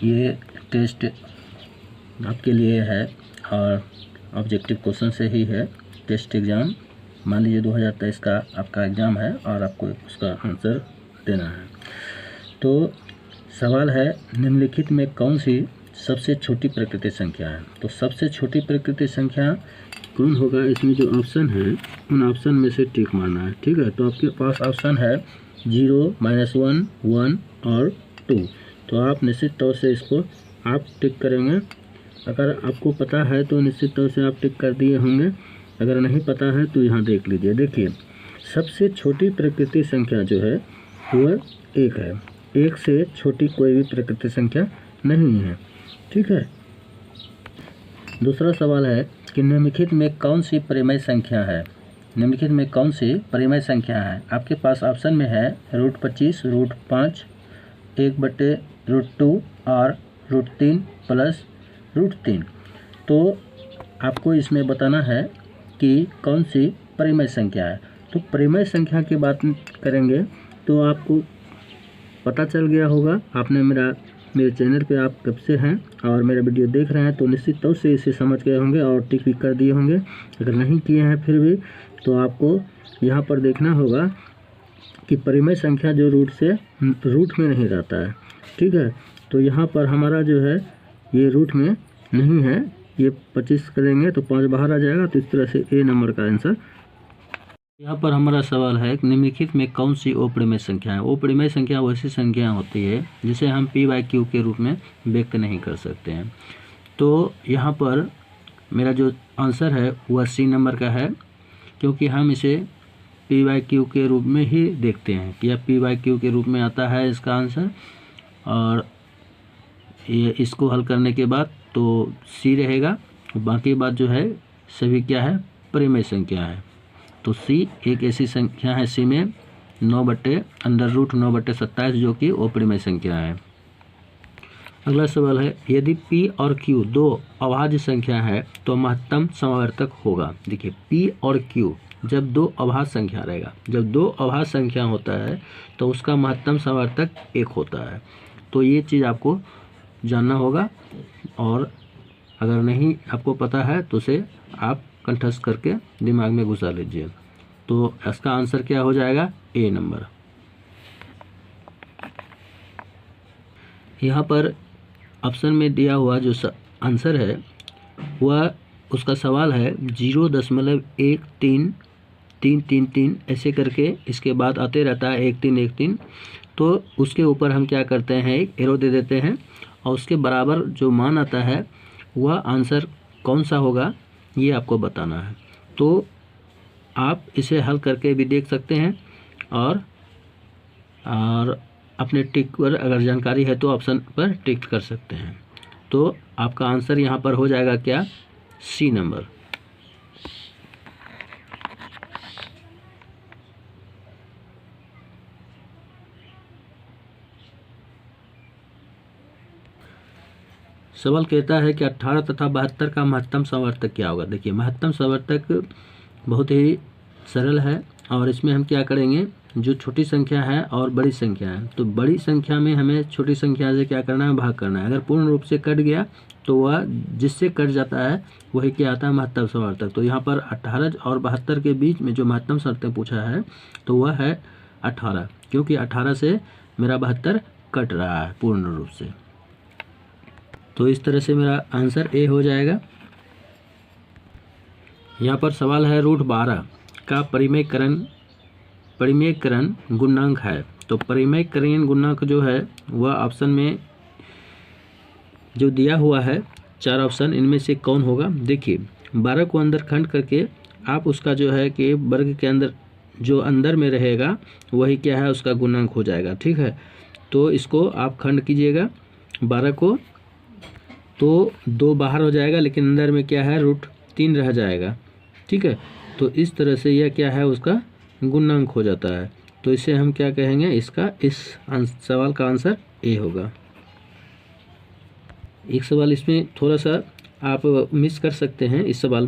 ये टेस्ट आपके लिए है और ऑब्जेक्टिव क्वेश्चन से ही है। टेस्ट एग्ज़ाम मान लीजिए 2023 का आपका एग्ज़ाम है और आपको उसका आंसर देना है। तो सवाल है, निम्नलिखित में कौन सी सबसे छोटी प्राकृतिक संख्या है? तो सबसे छोटी प्राकृतिक संख्या कौन होगा? इसमें जो ऑप्शन है उन ऑप्शन में से टिक मारना है। ठीक है, तो आपके पास ऑप्शन है 0, -1, 1 और 2। तो आप निश्चित तौर से इसको आप टिक करेंगे। अगर आपको पता है तो निश्चित तौर से आप टिक कर दिए होंगे, अगर नहीं पता है तो यहाँ देख लीजिए। देखिए, सबसे छोटी प्राकृतिक संख्या जो है वह 1 है। 1 से छोटी कोई भी प्राकृतिक संख्या नहीं है। ठीक है, दूसरा सवाल है कि निम्नलिखित में कौन सी परिमेय संख्या है? निम्नलिखित में कौन सी परिमेय संख्या है? आपके पास ऑप्शन में है √25, √5, 1/√2 और √3 प्लस √3। तो आपको इसमें बताना है कि कौन सी परिमेय संख्या है। तो परिमेय संख्या की बात करेंगे तो आपको पता चल गया होगा। आपने मेरे चैनल पे आप कब से हैं और मेरा वीडियो देख रहे हैं तो निश्चित तौर से इसे समझ गए होंगे और टिक भी कर दिए होंगे। अगर नहीं किए हैं फिर भी तो आपको यहाँ पर देखना होगा कि परिमेय संख्या जो रूट में नहीं रहता है। ठीक है, तो यहाँ पर हमारा जो है ये रूट में नहीं है। ये 25 करेंगे तो 5 बाहर आ जाएगा। तो इस तरह से ए नंबर का आंसर। यहाँ पर हमारा सवाल है कि निम्नलिखित में कौन सी अपरिमेय संख्या है? अपरिमेय संख्या वैसी संख्या होती है जिसे हम p/q के रूप में व्यक्त नहीं कर सकते हैं। तो यहाँ पर मेरा जो आंसर है वह सी नंबर का है, क्योंकि हम इसे p/q के रूप में ही देखते हैं कि यह p/q के रूप में आता है इसका आंसर। और ये इसको हल करने के बाद तो सी रहेगा, बाकी बात जो है सभी क्या है, परिमेय संख्या है। तो सी एक ऐसी संख्या है, सी में 9/√9/27 जो कि अपरिमेय संख्या है। अगला सवाल है, यदि p और q दो अभाज्य संख्या है तो महत्तम समावर्तक होगा। देखिए, p और q जब दो अभाज्य संख्या रहेगा, जब दो अभाज्य संख्या होता है तो उसका महत्तम समावर्तक 1 होता है। तो ये चीज़ आपको जानना होगा और अगर नहीं आपको पता है तो उसे आप कंठस्थ करके दिमाग में घुसा लीजिए। तो इसका आंसर क्या हो जाएगा? ए नंबर। यहाँ पर ऑप्शन में दिया हुआ जो आंसर है वह उसका सवाल है 0.133333 ऐसे करके इसके बाद आते रहता है 1313। तो उसके ऊपर हम क्या करते हैं, एक एरो दे देते हैं और उसके बराबर जो मान आता है वह आंसर कौन सा होगा ये आपको बताना है। तो आप इसे हल करके भी देख सकते हैं और अपने टिक पर अगर जानकारी है तो ऑप्शन पर टिक कर सकते हैं। तो आपका आंसर यहाँ पर हो जाएगा क्या? C number. सवाल कहता है कि 18 तथा 72 का महत्तम समावर्तक क्या होगा। देखिए, महत्तम समावर्तक बहुत ही सरल है और इसमें हम क्या करेंगे, जो छोटी संख्या है और बड़ी संख्या है, तो बड़ी संख्या में हमें छोटी संख्या से क्या करना है, भाग करना है। अगर पूर्ण रूप से कट गया तो वह जिससे कट जाता है वही क्या आता है, महत्तम समावर्तक। तो यहाँ पर 18 और 72 के बीच में जो महत्तम समावर्तक पूछा है तो वह है 18, क्योंकि 18 से मेरा 72 कट रहा है पूर्ण रूप से। तो इस तरह से मेरा आंसर ए हो जाएगा। यहाँ पर सवाल है √12 का परिमेयकरण गुणांक है। तो परिमेयकरण गुणांक जो है वह ऑप्शन में जो दिया हुआ है 4 ऑप्शन, इनमें से कौन होगा। देखिए, 12 को अंदर खंड करके आप उसका जो है कि वर्ग के अंदर जो अंदर में रहेगा वही क्या है, उसका गुणांक हो जाएगा। ठीक है, तो इसको आप खंड कीजिएगा 12 को, तो 2 बाहर हो जाएगा लेकिन अंदर में क्या है, √3 रह जाएगा। ठीक है, तो इस तरह से यह क्या है, उसका गुणांक हो जाता है। तो इसे हम क्या कहेंगे, इसका इस सवाल का आंसर ए होगा। एक सवाल इसमें थोड़ा सा आप मिस कर सकते हैं। इस सवाल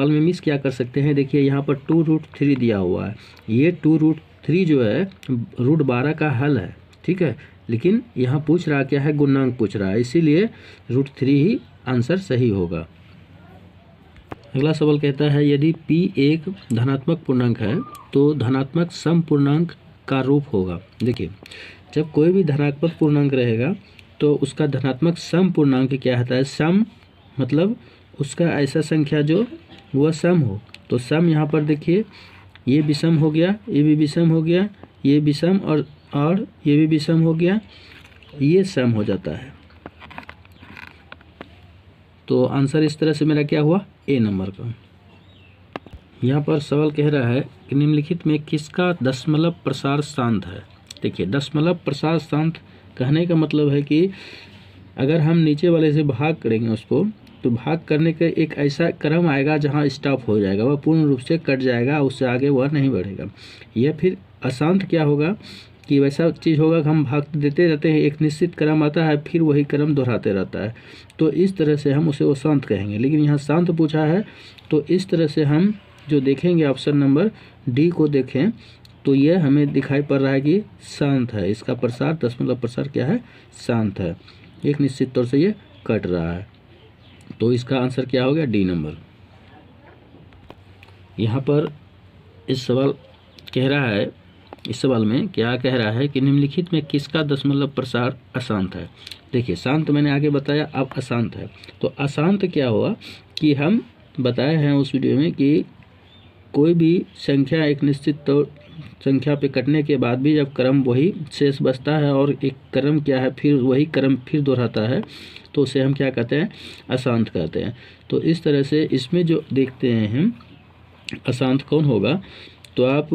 में मिस क्या कर सकते हैं, देखिए यहाँ पर 2√3 दिया हुआ है। ये 2√3 जो है √12 का हल है। ठीक है, लेकिन यहाँ पूछ रहा क्या है, गुणांक पूछ रहा है, इसीलिए √3 ही आंसर सही होगा। अगला सवाल कहता है यदि p एक धनात्मक पूर्णांक है तो धनात्मक सम पूर्णांक का रूप होगा। देखिए, जब कोई भी धनात्मक पूर्णांक रहेगा तो उसका धनात्मक सम पूर्णांक क्या होता है। सम मतलब उसका ऐसा संख्या जो वह सम हो। तो सम यहाँ पर देखिए, ये विषम हो गया, ये भी विषम हो गया, ये विषम और ये भी विषम हो गया, ये सम हो जाता है। तो आंसर इस तरह से मेरा क्या हुआ, ए नंबर का। यहाँ पर सवाल कह रहा है कि निम्नलिखित में किसका दशमलव प्रसार शांत है। देखिए, दशमलव प्रसार शांत कहने का मतलब है कि अगर हम नीचे वाले से भाग करेंगे उसको, तो भाग करने का एक ऐसा क्रम आएगा जहाँ स्टॉप हो जाएगा, वह पूर्ण रूप से कट जाएगा, उससे आगे वह नहीं बढ़ेगा। यह फिर अशांत क्या होगा कि वैसा चीज़ होगा कि हम भाग देते रहते हैं, एक निश्चित क्रम आता है, फिर वही क्रम दोहराते रहता है, तो इस तरह से हम उसे अशांत कहेंगे। लेकिन यहाँ शांत पूछा है, तो इस तरह से हम जो देखेंगे ऑप्शन नंबर डी को देखें तो यह हमें दिखाई पड़ रहा है कि शांत है। इसका प्रसार, दशमलव प्रसार क्या है, शांत है, एक निश्चित तौर से ये कट रहा है। तो इसका आंसर क्या हो गया, डी नंबर। यहाँ पर इस सवाल कह रहा है, इस सवाल में क्या कह रहा है कि निम्नलिखित में किसका दशमलव प्रसार अशांत है। देखिए, शांत मैंने आगे बताया, अब अशांत है। तो अशांत क्या हुआ कि हम बताए हैं उस वीडियो में कि कोई भी संख्या एक निश्चित संख्या पे कटने के बाद भी जब क्रम वही शेष बचता है और एक क्रम क्या है फिर वही क्रम फिर दोहराता है, तो उसे हम क्या कहते हैं, अशांत कहते हैं। तो इस तरह से इसमें जो देखते हैं हम अशांत कौन होगा, तो आप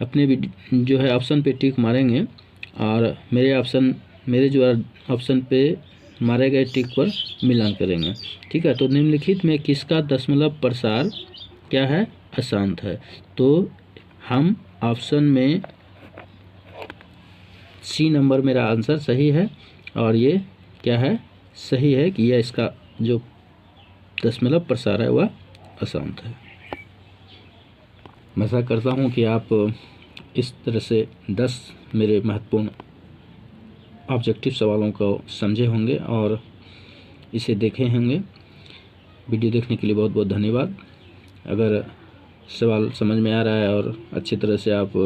अपने जो है ऑप्शन पे टिक मारेंगे और मेरे जो ऑप्शन पे मारे गए टिक पर मिलान करेंगे। ठीक है, तो निम्नलिखित में किसका दशमलव प्रसार क्या है, अशांत है। तो हम ऑप्शन में सी नंबर मेरा आंसर सही है, और ये क्या है, सही है कि यह इसका जो दशमलव प्रसार है वह अशांत है। मैं आशा करता हूँ कि आप इस तरह से 10 मेरे महत्वपूर्ण ऑब्जेक्टिव सवालों को समझे होंगे और इसे देखे होंगे। वीडियो देखने के लिए बहुत बहुत धन्यवाद। अगर सवाल समझ में आ रहा है और अच्छी तरह से आप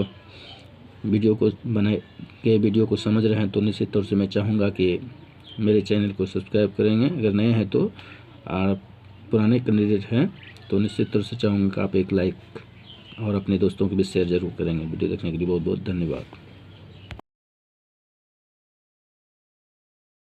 वीडियो को समझ रहे हैं, तो निश्चित तौर से मैं चाहूँगा कि मेरे चैनल को सब्सक्राइब करेंगे। अगर नए हैं तो और पुराने कैंडिडेट हैं तो निश्चित तौर से चाहूँगा कि आप एक लाइक और अपने दोस्तों के बीच शेयर जरूर करेंगे। वीडियो देखने के लिए बहुत बहुत धन्यवाद।